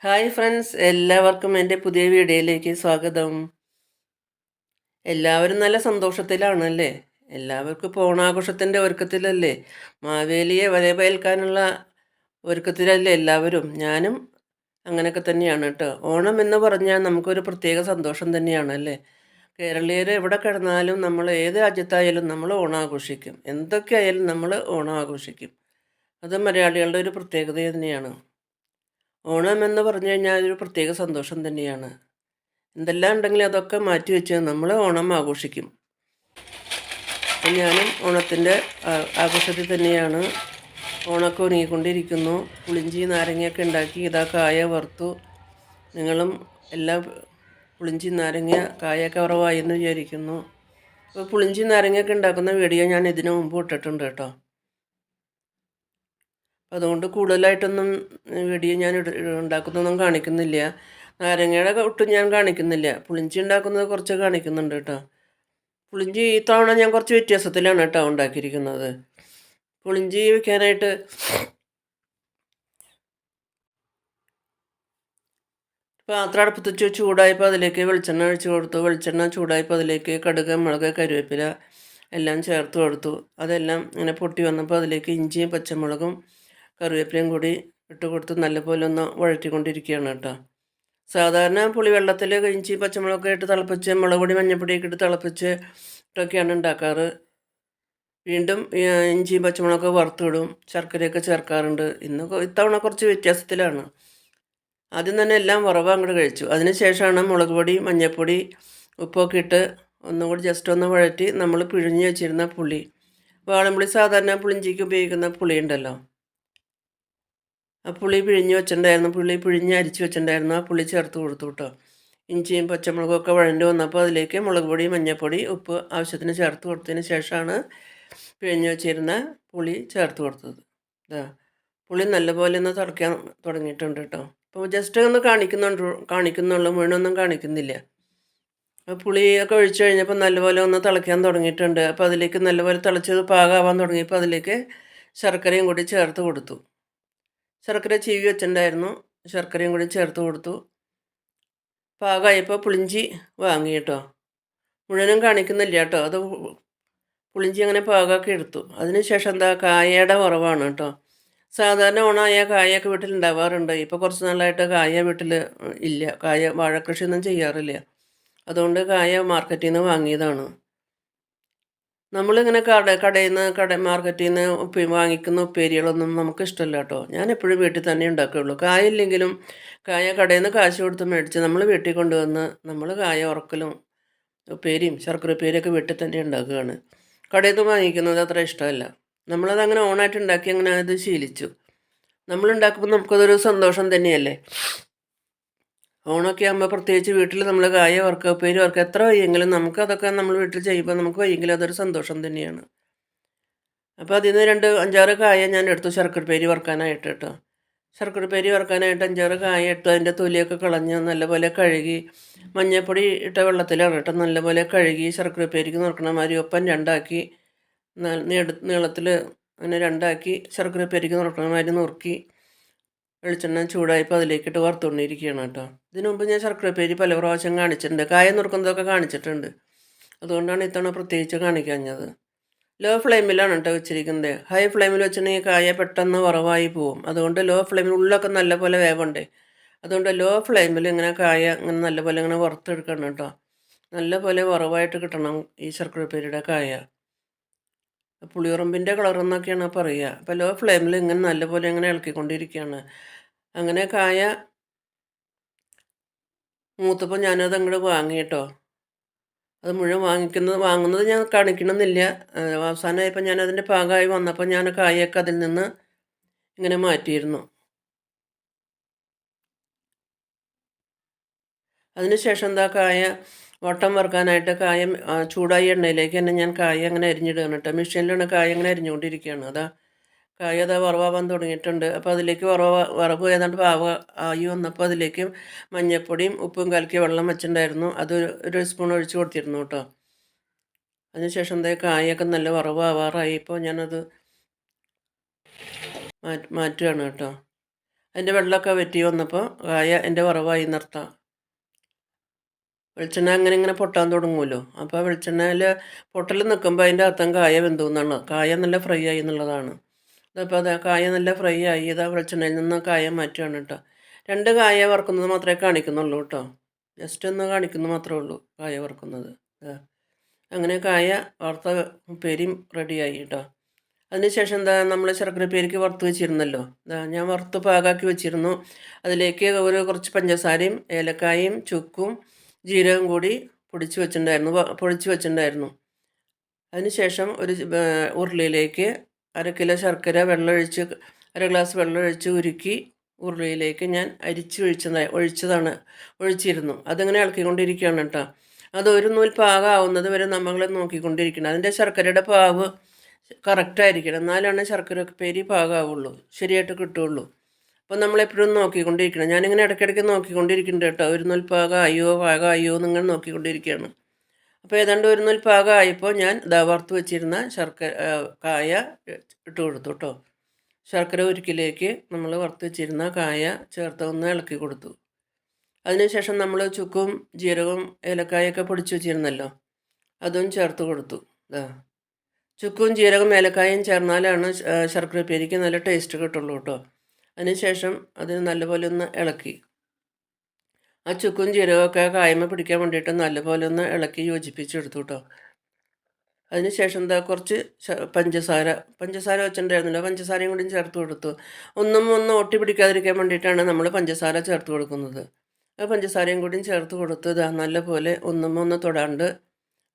Hi friends, എല്ലാവർക്കും എൻ്റെ പുതിയ വീഡിയോയിലേക്ക് സ്വാഗതം. എല്ലാവരും നല്ല സന്തോഷത്തിലാണല്ലേ? എല്ലാവർക്കും ഇപ്പോൾ ഓണാഘോഷത്തിൻ്റെ ഒരുക്കത്തിലല്ലേ? മാവേലിയെ വരവേൽക്കാനുള്ള ഒരുക്കത്തിലല്ലേ എല്ലാവരും? ഞാനും അങ്ങനെയൊക്കെ തന്നെയാണ് കേട്ടോ. ഓണം എന്ന് പറഞ്ഞാൽ നമുക്കൊരു പ്രത്യേക സന്തോഷം തന്നെയാണല്ലേ? കേരളീയർ എവിടെ കിടന്നാലും നമ്മൾ ഏത് രാജ്യത്തായാലും നമ്മൾ ഓണം ആഘോഷിക്കും. എന്തൊക്കെയായാലും നമ്മൾ ഓണം ആഘോഷിക്കും. അത് മലയാളികളുടെ ഒരു പ്രത്യേകത തന്നെയാണ്. ഓണം എന്ന് പറഞ്ഞു കഴിഞ്ഞാൽ ഒരു പ്രത്യേക സന്തോഷം തന്നെയാണ്. എന്തെല്ലാം ഉണ്ടെങ്കിലും അതൊക്കെ മാറ്റി വെച്ച് നമ്മൾ ഓണം ആഘോഷിക്കും. അപ്പം ഞാനും ഓണത്തിൻ്റെ ആഘോഷത്തിൽ തന്നെയാണ്. ഓണമൊക്കെ ഒരുങ്ങിക്കൊണ്ടിരിക്കുന്നു. പുളിഞ്ചി നാരങ്ങയൊക്കെ ഉണ്ടാക്കി ഇതാ കായ വറുത്തു. നിങ്ങളും എല്ലാ പുളിഞ്ചി നാരങ്ങ കായൊക്കെ കുറവായി എന്ന് വിചാരിക്കുന്നു. അപ്പോൾ പുളിഞ്ചി നാരങ്ങയൊക്കെ ഉണ്ടാക്കുന്ന വീഡിയോ ഞാൻ ഇതിനു മുമ്പ് ഇട്ടിട്ടുണ്ട് കേട്ടോ. അതുകൊണ്ട് കൂടുതലായിട്ടൊന്നും വീഡിയോ ഞാൻ ഉണ്ടാക്കുന്നതൊന്നും കാണിക്കുന്നില്ല. നാരങ്ങയുടെ ഒട്ടും ഞാൻ കാണിക്കുന്നില്ല. പുളിഞ്ചി ഉണ്ടാക്കുന്നത് കുറച്ച് കാണിക്കുന്നുണ്ട് കേട്ടോ. പുളിഞ്ചി ഈ തവണ ഞാൻ കുറച്ച് വ്യത്യാസത്തിലാണ് കേട്ടോ ഉണ്ടാക്കിയിരിക്കുന്നത്. പുളിഞ്ചി വയ്ക്കാനായിട്ട് പാത്രം അടുപ്പത്ത് വെച്ച് ചൂടായപ്പോൾ അതിലേക്ക് വെളിച്ചെണ്ണ ഒഴിച്ച് കൊടുത്തു. വെളിച്ചെണ്ണ ചൂടായപ്പോൾ അതിലേക്ക് കടുക്, മുളക്, കരിവേപ്പില എല്ലാം ചേർത്ത് കൊടുത്തു. അതെല്ലാം ഇങ്ങനെ പൊട്ടി വന്നപ്പോൾ അതിലേക്ക് ഇഞ്ചിയും പച്ചമുളകും കറിവേപ്പിലയും കൂടി ഇട്ട് കൊടുത്ത് നല്ലപോലെ ഒന്ന് വഴറ്റിക്കൊണ്ടിരിക്കുകയാണ് കേട്ടോ. സാധാരണ പുളിവെള്ളത്തിൽ ഇഞ്ചി പച്ചമുളകൊക്കെ ഇട്ട് തിളപ്പിച്ച് മുളക് പൊടി മഞ്ഞൾപ്പൊടിയൊക്കെ ഇട്ട് തിളപ്പിച്ച് ഇട്ടൊക്കെയാണ് ഉണ്ടാക്കാറ്. വീണ്ടും ഇഞ്ചിയും പച്ചമുളകൊക്കെ വറുത്തിടും, ശർക്കരയൊക്കെ ചേർക്കാറുണ്ട്. ഇത്തവണ കുറച്ച് വ്യത്യാസത്തിലാണ്. ആദ്യം തന്നെ എല്ലാം വറവ് അങ്ങോട്ട് കഴിച്ചു. അതിന് ശേഷമാണ് മുളക് പൊടി മഞ്ഞൾപ്പൊടി ഉപ്പൊക്കെ ഇട്ട് ഒന്നും കൂടി ജസ്റ്റ് ഒന്ന് വഴറ്റി നമ്മൾ പിഴിഞ്ഞ് വെച്ചിരുന്ന പുളി, വാളൻപുളി സാധാരണ പുളിഞ്ചിക്ക് ഉപയോഗിക്കുന്ന പുളി ഉണ്ടല്ലോ, ആ പുളി പിഴിഞ്ഞ് വെച്ചിട്ടുണ്ടായിരുന്നു. പുളി പിഴിഞ്ഞ് അരിച്ച് വെച്ചിട്ടുണ്ടായിരുന്നു. ആ പുളി ചേർത്ത് കൊടുത്തു കേട്ടോ. ഇഞ്ചിയും പച്ചമുളകും ഒക്കെ വഴണ്ടി വന്നപ്പോൾ അതിലേക്ക് മുളക് പൊടി മഞ്ഞൾപ്പൊടി ഉപ്പ് ആവശ്യത്തിന് ചേർത്ത് കൊടുത്തതിന് ശേഷമാണ് പിഴിഞ്ഞ് വെച്ചിരുന്ന പുളി ചേർത്ത് കൊടുത്തത്. ഇതാ പുളി നല്ലപോലെ ഒന്ന് തിളയ്ക്കാൻ തുടങ്ങിയിട്ടുണ്ട് കേട്ടോ. അപ്പോൾ ജസ്റ്റ് ഒന്ന് കാണിക്കുന്നുള്ളൂ, മുഴുവനൊന്നും കാണിക്കുന്നില്ല. പുളിയൊക്കെ ഒഴിച്ച് കഴിഞ്ഞപ്പോൾ നല്ലപോലെ ഒന്ന് തിളയ്ക്കാൻ തുടങ്ങിയിട്ടുണ്ട്. അപ്പോൾ അതിലേക്ക് നല്ലപോലെ തിളച്ചത് പാകമാവാൻ തുടങ്ങിയപ്പോൾ അതിലേക്ക് ശർക്കരയും കൂടി ചേർത്ത് കൊടുത്തു. ശർക്കര ചീവി വെച്ചിട്ടുണ്ടായിരുന്നു, ശർക്കരയും കൂടി ചേർത്ത് കൊടുത്തു. പാകമായപ്പോൾ പുളിഞ്ചി വാങ്ങി കേട്ടോ. മുഴുവനും കാണിക്കുന്നില്ല കേട്ടോ. അത് പുളിഞ്ചി അങ്ങനെ പാകമാക്കി എടുത്തു. അതിന് ശേഷം എന്താ കായയുടെ കുറവാണ് കേട്ടോ. സാധാരണ ഓണമായ കായൊക്കെ വീട്ടിൽ ഉണ്ടാവാറുണ്ട്. ഇപ്പോൾ കുറച്ച് നാളായിട്ട് കായ വീട്ടിൽ ഇല്ല. വാഴക്കൃഷിയൊന്നും ചെയ്യാറില്ല. അതുകൊണ്ട് കായ മാർക്കറ്റിൽ നിന്ന് വാങ്ങിയതാണ്. നമ്മളിങ്ങനെ മാർക്കറ്റിൽ നിന്ന് വാങ്ങിക്കുന്ന ഉപ്പേരികളൊന്നും നമുക്ക് ഇഷ്ടമല്ല കേട്ടോ. ഞാൻ എപ്പോഴും വീട്ടിൽ തന്നെ ഉണ്ടാക്കുകയുള്ളൂ. കായില്ലെങ്കിലും കായ കടയിൽ നിന്ന് കാശ് കൊടുത്ത് മേടിച്ച് നമ്മൾ വീട്ടിൽ കൊണ്ടുവന്ന് നമ്മൾ കായ ഉറക്കലും ഉപ്പേരിയും ശർക്കര ഉപ്പേരിയൊക്കെ വീട്ടിൽ തന്നെ ഉണ്ടാക്കുകയാണ്. കടയിൽ നിന്ന് വാങ്ങിക്കുന്നത് അത്ര ഇഷ്ടമല്ല. നമ്മളതങ്ങനെ ഓണായിട്ട് ഉണ്ടാക്കി അങ്ങനെ അത് ശീലിച്ചു. നമ്മളുണ്ടാക്കുമ്പോൾ നമുക്കതൊരു സന്തോഷം തന്നെയല്ലേ. ഓണമൊക്കെ ആകുമ്പോൾ പ്രത്യേകിച്ച് വീട്ടിൽ നമ്മൾ കായ വറുക്കുക ഉപ്പേരി വറുക്കുക എത്ര വയ്യെങ്കിലും നമുക്കതൊക്കെ നമ്മൾ വീട്ടിൽ ചെയ്യുമ്പോൾ നമുക്ക് വയ്യെങ്കിലും അതൊരു സന്തോഷം തന്നെയാണ്. അപ്പോൾ അതിൽ നിന്ന് 5-6 കായ ഞാൻ എടുത്തു ശർക്കരപ്പേരി വറുക്കാനായിട്ട് കേട്ടോ. ശർക്കരപ്പേരി വറുക്കാനായിട്ട് 5-6 കായ എടുത്തു. അതിൻ്റെ തൊലിയൊക്കെ കളഞ്ഞ് നല്ലപോലെ കഴുകി മഞ്ഞൾപ്പൊടി ഇട്ട വെള്ളത്തിലാണ് കേട്ടോ നല്ലപോലെ കഴുകി ശർക്കരപ്പേരിക്ക് നുറുക്കണ മാതിരി ഒപ്പം രണ്ടാക്കി നീളത്തിൽ അങ്ങനെ രണ്ടാക്കി ശർക്കരപ്പേരിക്ക് നുറുക്കണ മാതിരി നുറുക്കി വെളിച്ചെണ്ണ ചൂടായപ്പോൾ അതിലേക്കിട്ട് വറുത്തുകൊണ്ടിരിക്കുകയാണ് കേട്ടോ. ഇതിനു മുമ്പ് ഞാൻ ശർക്കരപ്പേരി പല പ്രാവശ്യം കാണിച്ചിട്ടുണ്ട്, കായ നുറുക്കുന്നതൊക്കെ കാണിച്ചിട്ടുണ്ട്. അതുകൊണ്ടാണ് ഇത്തവണ പ്രത്യേകിച്ച് കാണിക്കാഞ്ഞത്. ലോ ഫ്ലെയിമിലാണ് കേട്ടോ വെച്ചിരിക്കുന്നത്. ഹൈ ഫ്ലെയിമിൽ വെച്ചിട്ടുണ്ടെങ്കിൽ കായ പെട്ടെന്ന് വറവായി പോവും. അതുകൊണ്ട് ലോ ഫ്ലെയിമിൽ ഉള്ളൊക്കെ നല്ലപോലെ വേവണ്ടേ. അതുകൊണ്ട് ലോ ഫ്ലെയിമിൽ ഇങ്ങനെ കായ ഇങ്ങനെ നല്ലപോലെ ഇങ്ങനെ വറുത്തെടുക്കണം കേട്ടോ. നല്ലപോലെ വറവായിട്ട് കിട്ടണം ഈ ശർക്കരപ്പേരിയുടെ കായ. പുളിയുറമ്പിൻ്റെ കളറെന്നൊക്കെയാണ് പറയുക. അപ്പോൾ ലോ ഫ്ലെയിമിൽ ഇങ്ങനെ നല്ലപോലെ ഇങ്ങനെ ഇളക്കിക്കൊണ്ടിരിക്കുകയാണ്. അങ്ങനെ കായ മൂത്തപ്പോൾ ഞാനത് അങ്ങോട്ട് വാങ്ങി കേട്ടോ. അത് മുഴുവൻ വാങ്ങുന്നത് ഞാൻ കാണിക്കണമെന്നില്ല. അവസാനമായപ്പോൾ ഞാനതിൻ്റെ പാകമായി വന്നപ്പോൾ ഞാൻ കായൊക്കെ അതിൽ നിന്ന് ഇങ്ങനെ മാറ്റിയിരുന്നു. അതിന് ശേഷം എന്താ കായ വട്ടം വറുക്കാനായിട്ട് ചൂടായ എണ്ണയിലേക്ക് തന്നെ ഞാൻ കായ അങ്ങനെ അരിഞ്ഞിടുകയാണ് കേട്ടോ. മെഷീനിലാണ് കായ അങ്ങനെ അരിഞ്ഞുകൊണ്ടിരിക്കുകയാണ്. കായ വറവാൻ തുടങ്ങിയിട്ടുണ്ട്. അപ്പോൾ അതിലേക്ക് വറവ് ഏതാണ്ട് ആയി വന്നപ്പോൾ അതിലേക്ക് മഞ്ഞൾപ്പൊടിയും ഉപ്പും കലക്കിയ വെള്ളം വെച്ചിട്ടുണ്ടായിരുന്നു. അത് ഒരു സ്പൂൺ ഒഴിച്ച് കൊടുത്തിരുന്നു കേട്ടോ. അതിനുശേഷം കായൊക്കെ നല്ല വറവാറായി. ഇപ്പോൾ ഞാനത് മാറ്റുകയാണ് കേട്ടോ. അതിൻ്റെ വെള്ളമൊക്കെ വറ്റി വന്നപ്പോൾ കായ എൻ്റെ വറവായി നിർത്താം. വെളിച്ചെണ്ണ അങ്ങനെ ഇങ്ങനെ പൊട്ടാൻ തുടങ്ങുമല്ലോ. അപ്പോൾ വെളിച്ചെണ്ണയിൽ പൊട്ടൽ നിൽക്കുമ്പോൾ അതിൻ്റെ അർത്ഥം കായ വെന്തു എന്നാണ്. കായ നല്ല ഫ്രൈ ആയി എന്നുള്ളതാണ്. അപ്പോൾ അത് കായ നല്ല ഫ്രൈ ആയി. ഇതാ വെളിച്ചെണ്ണയിൽ നിന്ന് കായ മാറ്റുകയാണ് കേട്ടോ. 2 കായ വറുക്കുന്നത് മാത്രമേ കാണിക്കുന്നുള്ളൂ കേട്ടോ. ജസ്റ്റ് ഒന്ന് കാണിക്കുന്നു മാത്രമേ ഉള്ളൂ കായ വറുക്കുന്നത്. അങ്ങനെ കായ വറുത്ത ഉപ്പേരിയും റെഡിയായി കേട്ടോ. അതിനുശേഷം എന്താ നമ്മൾ ശർക്കര ഉപ്പേരിക്ക് വറുത്ത് വെച്ചിരുന്നല്ലോ. ഞാൻ വറുത്ത് പാകാക്കി വെച്ചിരുന്നു. അതിലേക്ക് കുറച്ച് പഞ്ചസാരയും ഏലക്കായും ചുക്കും ജീരകം കൂടി പൊടിച്ച് വെച്ചിട്ടുണ്ടായിരുന്നു. അതിനുശേഷം ഒരു ഉരുളിയിലേക്ക് 1/2 കിലോ ശർക്കര അര ഗ്ലാസ് വെള്ളമൊഴിച്ച് ഉരുക്കി ഉരുളിയിലേക്ക് ഞാൻ ഒഴിച്ചിരുന്നു. അതിങ്ങനെ ഇളക്കിക്കൊണ്ടിരിക്കുകയാണ് കേട്ടോ. അത് ഒരു നൂൽ പാകമാവുന്നത് വരെ നമ്മൾ നോക്കിക്കൊണ്ടിരിക്കണം. അതിൻ്റെ ശർക്കരയുടെ പാവ് കറക്റ്റായിരിക്കണം. എന്നാലാണ് ശർക്കര ഉപ്പേരി പാകമാവുള്ളൂ, ശരിയായിട്ട് കിട്ടുള്ളൂ. അപ്പോൾ നമ്മളെപ്പോഴും നോക്കിക്കൊണ്ടിരിക്കണം. ഞാനിങ്ങനെ ഇടയ്ക്കിടയ്ക്ക് നോക്കിക്കൊണ്ടിരിക്കുന്നുണ്ട് കേട്ടോ. ഒരു നൂൽ പാകമായോ എന്നിങ്ങനെ നോക്കിക്കൊണ്ടിരിക്കുകയാണ്. അപ്പോൾ ഏതാണ്ട് ഒരു നൂൽ പാകമായപ്പോൾ ഞാൻ വറുത്ത് വെച്ചിരുന്ന കായ ഇട്ട് കൊടുത്തു കേട്ടോ. ശർക്കര ഉരുക്കിലേക്ക് നമ്മൾ വറുത്ത് വെച്ചിരുന്ന കായ ചേർത്ത് ഒന്ന് ഇളക്കി കൊടുത്തു. അതിനുശേഷം നമ്മൾ ചുക്കും ജീരകവും ഏലക്കായൊക്കെ പൊടിച്ച് വെച്ചിരുന്നല്ലോ, അതും ചേർത്ത് കൊടുത്തു. ചുക്കും ജീരകം ഏലക്കായും ചേർന്നാലാണ് ശർക്കര ഉപ്പേരിക്ക് നല്ല ടേസ്റ്റ് കിട്ടുള്ളൂ കേട്ടോ. അതിനുശേഷം അത് നല്ലപോലെ ഒന്ന് ഇളക്കി. ആ ചുക്കും ജീരകമൊക്കെ കായ്മ പിടിക്കാൻ വേണ്ടിയിട്ട് നല്ലപോലെ ഒന്ന് ഇളക്കി യോജിപ്പിച്ചെടുത്തു കേട്ടോ. അതിനുശേഷം കുറച്ച് പഞ്ചസാര വെച്ചിട്ടുണ്ടായിരുന്നല്ലോ, പഞ്ചസാരയും കൂടി ചേർത്ത് കൊടുത്തു. ഒന്ന് ഒട്ടി പിടിക്കാതിരിക്കാൻ വേണ്ടിയിട്ടാണ് നമ്മൾ പഞ്ചസാര ചേർത്ത് കൊടുക്കുന്നത്. ആ പഞ്ചസാരയും കൂടി ചേർത്ത് കൊടുത്ത് നല്ലപോലെ ഒന്ന് തൊടാണ്ട്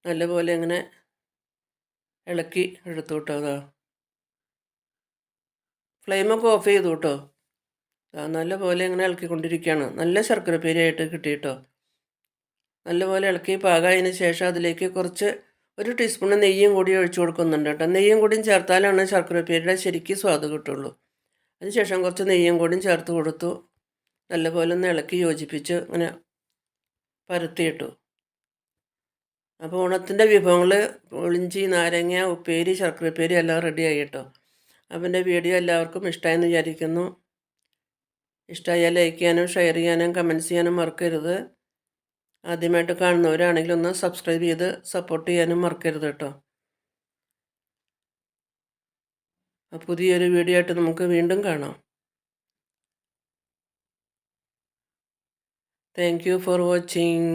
നല്ലപോലെ ഇങ്ങനെ ഇളക്കി എടുത്തു കേട്ടോ. ഫ്ലെയിമൊക്കെ ഓഫ് ചെയ്തു കേട്ടോ. നല്ലപോലെ ഇങ്ങനെ ഇളക്കിക്കൊണ്ടിരിക്കുകയാണ്. നല്ല ശർക്കര ഉപ്പേരിയായിട്ട് കിട്ടി കേട്ടോ. നല്ലപോലെ ഇളക്കി പാകമായതിന് ശേഷം അതിലേക്ക് ഒരു ടീസ്പൂൺ നെയ്യും കൂടി ഒഴിച്ചു കൊടുക്കുന്നുണ്ട് കേട്ടോ. നെയ്യും കൂടിയും ചേർത്താലാണ് ശർക്കര ഉപ്പേരിയുടെ ശരിക്കും സ്വാദ് കിട്ടുള്ളൂ. അതിനുശേഷം കുറച്ച് നെയ്യും കൂടിയും ചേർത്ത് കൊടുത്തു. നല്ലപോലെ ഒന്ന് ഇളക്കി യോജിപ്പിച്ച് ഇങ്ങനെ പരത്തിയിട്ടു. അപ്പോൾ ഓണത്തിൻ്റെ വിഭവങ്ങൾ ഒളിഞ്ചി, നാരങ്ങ ഉപ്പേരി, ശർക്കര ഉപ്പേരി എല്ലാം റെഡിയായി കേട്ടോ. അപ്പോൾ എൻ്റെ വീഡിയോ എല്ലാവർക്കും ഇഷ്ടമായെന്ന് വിചാരിക്കുന്നു. ഇഷ്ടമായാൽ ലൈക്ക് ചെയ്യാനും ഷെയർ ചെയ്യാനും കമൻറ്റ്സ് ചെയ്യാനും മറക്കരുത്. ആദ്യമായിട്ട് കാണുന്നവരാണെങ്കിൽ ഒന്ന് സബ്സ്ക്രൈബ് ചെയ്ത് സപ്പോർട്ട് ചെയ്യാനും മറക്കരുത് കേട്ടോ. പുതിയൊരു വീഡിയോ ആയിട്ട് നമുക്ക് വീണ്ടും കാണാം. Thank you for watching.